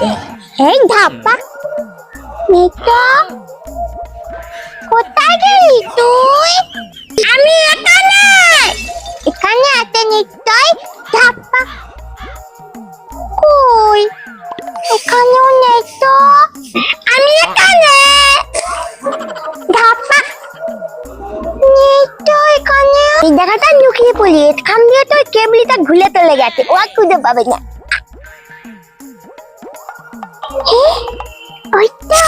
এই ধাপ্পা, নিতো কোথায় গেলি তুই? আমি এখানে, এখানে আছে নিশ্চয়। ধাপ্পা কই? এখানেও নেই তো। আমি এখানে। ধাপ্পা নিশ্চয় এখানে। এই জায়গাটা লুকিয়ে পড়ি, এখান দিয়ে তো কেবলিটা ঘুরে চলে গেছে, ও আর খুঁজে পাবে না। ওই তো